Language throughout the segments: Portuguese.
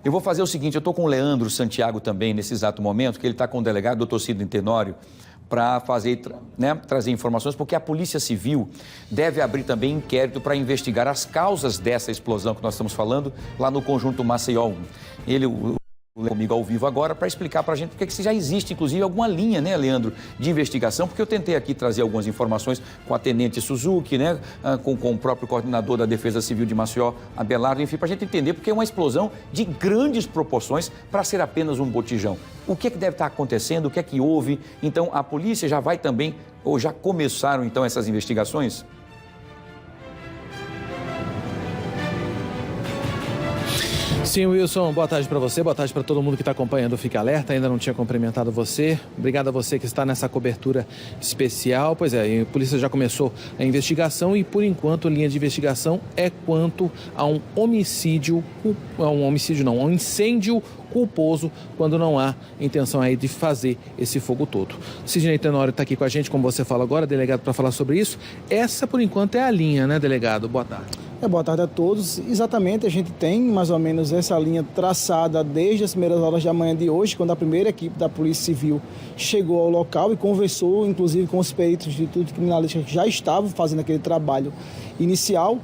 Eu vou fazer o seguinte, eu estou com o Leandro Santiago também nesse exato momento, que ele está com o delegado, doutor Sidney Tenório, para trazer informações, porque a Polícia Civil deve abrir também inquérito para investigar as causas dessa explosão que nós estamos falando lá no Conjunto Maceió 1. Comigo ao vivo agora para explicar para a gente porque que já existe, inclusive, alguma linha, né, Leandro, de investigação, porque eu tentei aqui trazer algumas informações com a Tenente Suzuki, né, com o próprio coordenador da Defesa Civil de Maceió, Abelardo, enfim, para a gente entender, porque é uma explosão de grandes proporções para ser apenas um botijão. O que é que deve estar acontecendo, o que é que houve? Então, a polícia já vai também, ou já começaram, então, essas investigações? Sim, Wilson, boa tarde para você, boa tarde para todo mundo que está acompanhando o Fique Alerta. Ainda não tinha cumprimentado você. Obrigado a você que está nessa cobertura especial. Pois é, a polícia já começou a investigação e, por enquanto, a linha de investigação é quanto a um incêndio culposo, quando não há intenção aí de fazer esse fogo todo. Sidney Tenório está aqui com a gente, como você fala agora, delegado, para falar sobre isso. Essa, por enquanto, é a linha, né, delegado? Boa tarde. Boa tarde a todos. Exatamente, a gente tem mais ou menos essa linha traçada desde as primeiras horas da manhã de hoje, quando a primeira equipe da Polícia Civil chegou ao local e conversou, inclusive, com os peritos do Instituto Criminalística que já estavam fazendo aquele trabalho inicial.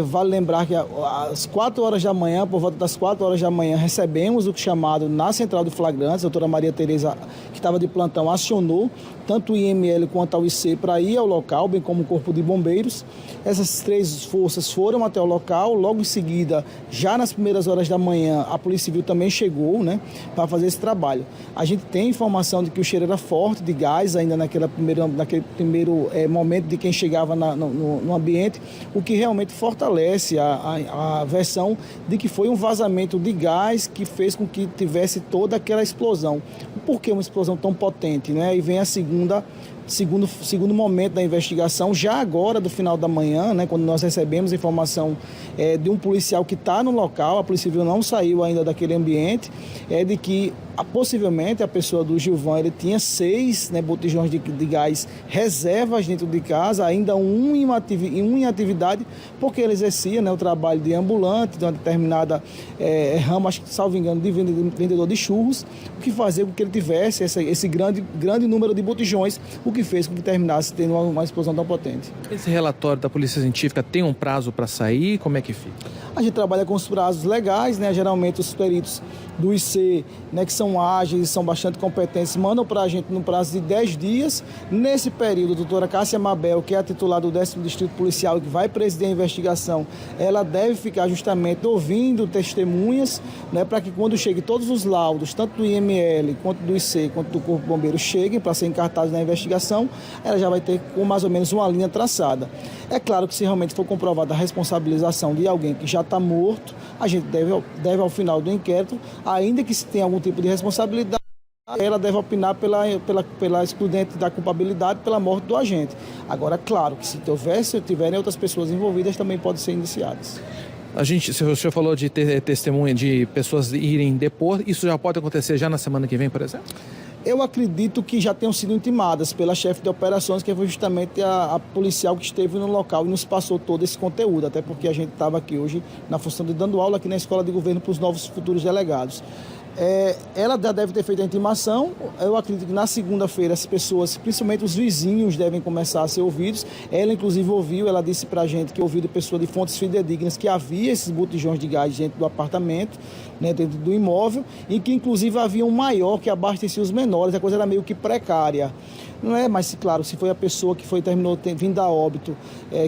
Vale lembrar que às 4 horas da manhã, por volta das 4 horas da manhã, recebemos o chamado na Central de Flagrantes. A doutora Maria Tereza, que estava de plantão, acionou tanto o IML quanto o IC para ir ao local, bem como o Corpo de Bombeiros. Essas 3 forças foram até o local. Logo em seguida, já nas primeiras horas da manhã, a Polícia Civil também chegou, né, para fazer esse trabalho. A gente tem informação de que o cheiro era forte de gás ainda naquele primeiro momento de quem chegava no ambiente, o que realmente fortalece a versão de que foi um vazamento de gás que fez com que tivesse toda aquela explosão. Por que uma explosão tão potente, né? E vem a segundo momento da investigação, já agora do final da manhã, né, quando nós recebemos informação de um policial que está no local, a Polícia Civil não saiu ainda daquele ambiente, de que possivelmente a pessoa do Gilvan, ele tinha 6 botijões de gás reservas dentro de casa, ainda um em atividade, porque ele exercia, né, o trabalho de ambulante, de uma determinada rama, acho que, salvo engano, de vendedor de churros, o que fazia com que ele tivesse esse grande número de botijões, o que fez com que terminasse tendo uma explosão tão potente. Esse relatório da Polícia Científica tem um prazo para sair? Como é que fica? A gente trabalha com os prazos legais, né? Geralmente os peritos do IC, né, que são ágeis, são bastante competentes, mandam para a gente no prazo de 10 dias. Nesse período, a doutora Cássia Mabel, que é a titular do 10º Distrito Policial, que vai presidir a investigação, ela deve ficar justamente ouvindo testemunhas, né, para que quando chegue todos os laudos, tanto do IML, quanto do IC, quanto do Corpo de Bombeiros, cheguem para serem encartados na investigação, ela já vai ter com mais ou menos uma linha traçada. É claro que se realmente for comprovada a responsabilização de alguém que já está morto, a gente deve ao final do inquérito, ainda que se tenha algum tipo de responsabilidade, ela deve opinar pela excludente da culpabilidade pela morte do agente. Agora, claro que se tiverem outras pessoas envolvidas, também podem ser indiciadas. O senhor falou de ter testemunha de pessoas irem depor, isso já pode acontecer já na semana que vem, por exemplo? Eu acredito que já tenham sido intimadas pela chefe de operações, que foi justamente a policial que esteve no local e nos passou todo esse conteúdo, até porque a gente estava aqui hoje na função de dando aula aqui na Escola de Governo para os novos futuros delegados. Ela já deve ter feito a intimação. Eu acredito que na segunda-feira as pessoas, principalmente os vizinhos, devem começar a ser ouvidos. Ela inclusive ouviu, ela disse pra gente que ouviu de pessoa de fontes fidedignas que havia esses botijões de gás dentro do apartamento, né, dentro do imóvel, e que inclusive havia um maior que abastecia os menores. A coisa era meio que precária. Não é, mas claro, se foi a pessoa que terminou vindo a óbito,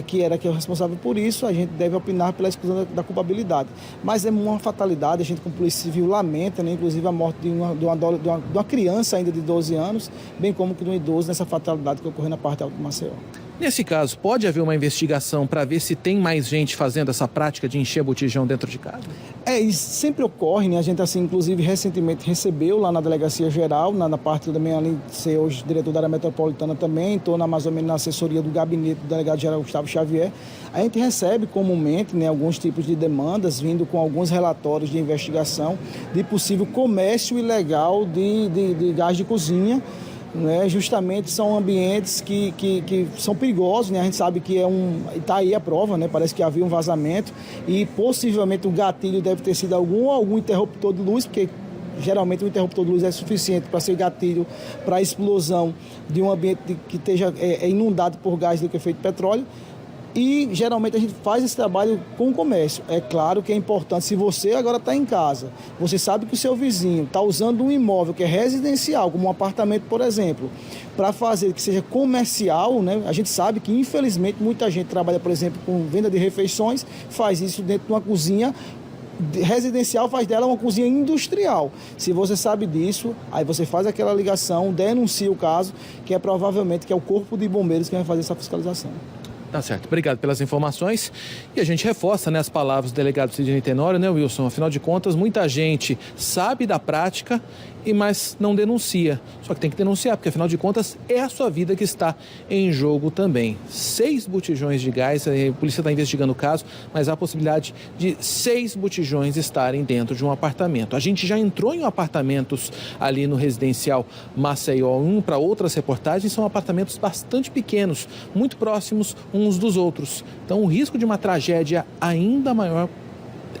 que é o responsável por isso, a gente deve opinar pela exclusão da culpabilidade. Mas é uma fatalidade, a gente como Polícia Civil lamenta, né, inclusive a morte de uma criança ainda de 12 anos, bem como que de um idoso nessa fatalidade que ocorreu na parte alta do Maceió. Nesse caso, pode haver uma investigação para ver se tem mais gente fazendo essa prática de encher botijão dentro de casa? Isso sempre ocorre, né? A gente, assim, inclusive, recentemente recebeu lá na Delegacia Geral, na parte da minha, além de ser hoje diretor da área metropolitana também, estou mais ou menos na assessoria do gabinete do delegado geral Gustavo Xavier. A gente recebe comumente, né, alguns tipos de demandas, vindo com alguns relatórios de investigação de possível comércio ilegal de gás de cozinha, né? Justamente são ambientes que são perigosos, né? A gente sabe que está aí a prova, né? Parece que havia um vazamento e possivelmente o gatilho deve ter sido algum interruptor de luz, porque geralmente o interruptor de luz é suficiente para ser gatilho para a explosão de um ambiente que esteja inundado por gás liquefeito de petróleo. E geralmente a gente faz esse trabalho com o comércio. É claro que é importante, se você agora está em casa, você sabe que o seu vizinho está usando um imóvel que é residencial, como um apartamento, por exemplo, para fazer que seja comercial, né? A gente sabe que, infelizmente, muita gente trabalha, por exemplo, com venda de refeições, faz isso dentro de uma cozinha residencial, faz dela uma cozinha industrial. Se você sabe disso, aí você faz aquela ligação, denuncia o caso, que é provavelmente que é o Corpo de Bombeiros que vai fazer essa fiscalização. Tá certo, obrigado pelas informações. E a gente reforça, né, as palavras do delegado Sidney Tenório, né, Wilson? Afinal de contas, muita gente sabe da prática, mas não denuncia. Só que tem que denunciar, porque afinal de contas é a sua vida que está em jogo também. 6 botijões de gás, a polícia está investigando o caso, mas há a possibilidade de 6 botijões estarem dentro de um apartamento. A gente já entrou em apartamentos ali no residencial Maceió 1 para outras reportagens, são apartamentos bastante pequenos, muito próximos uns dos outros. Então o risco de uma tragédia ainda maior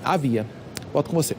havia. Volto com você.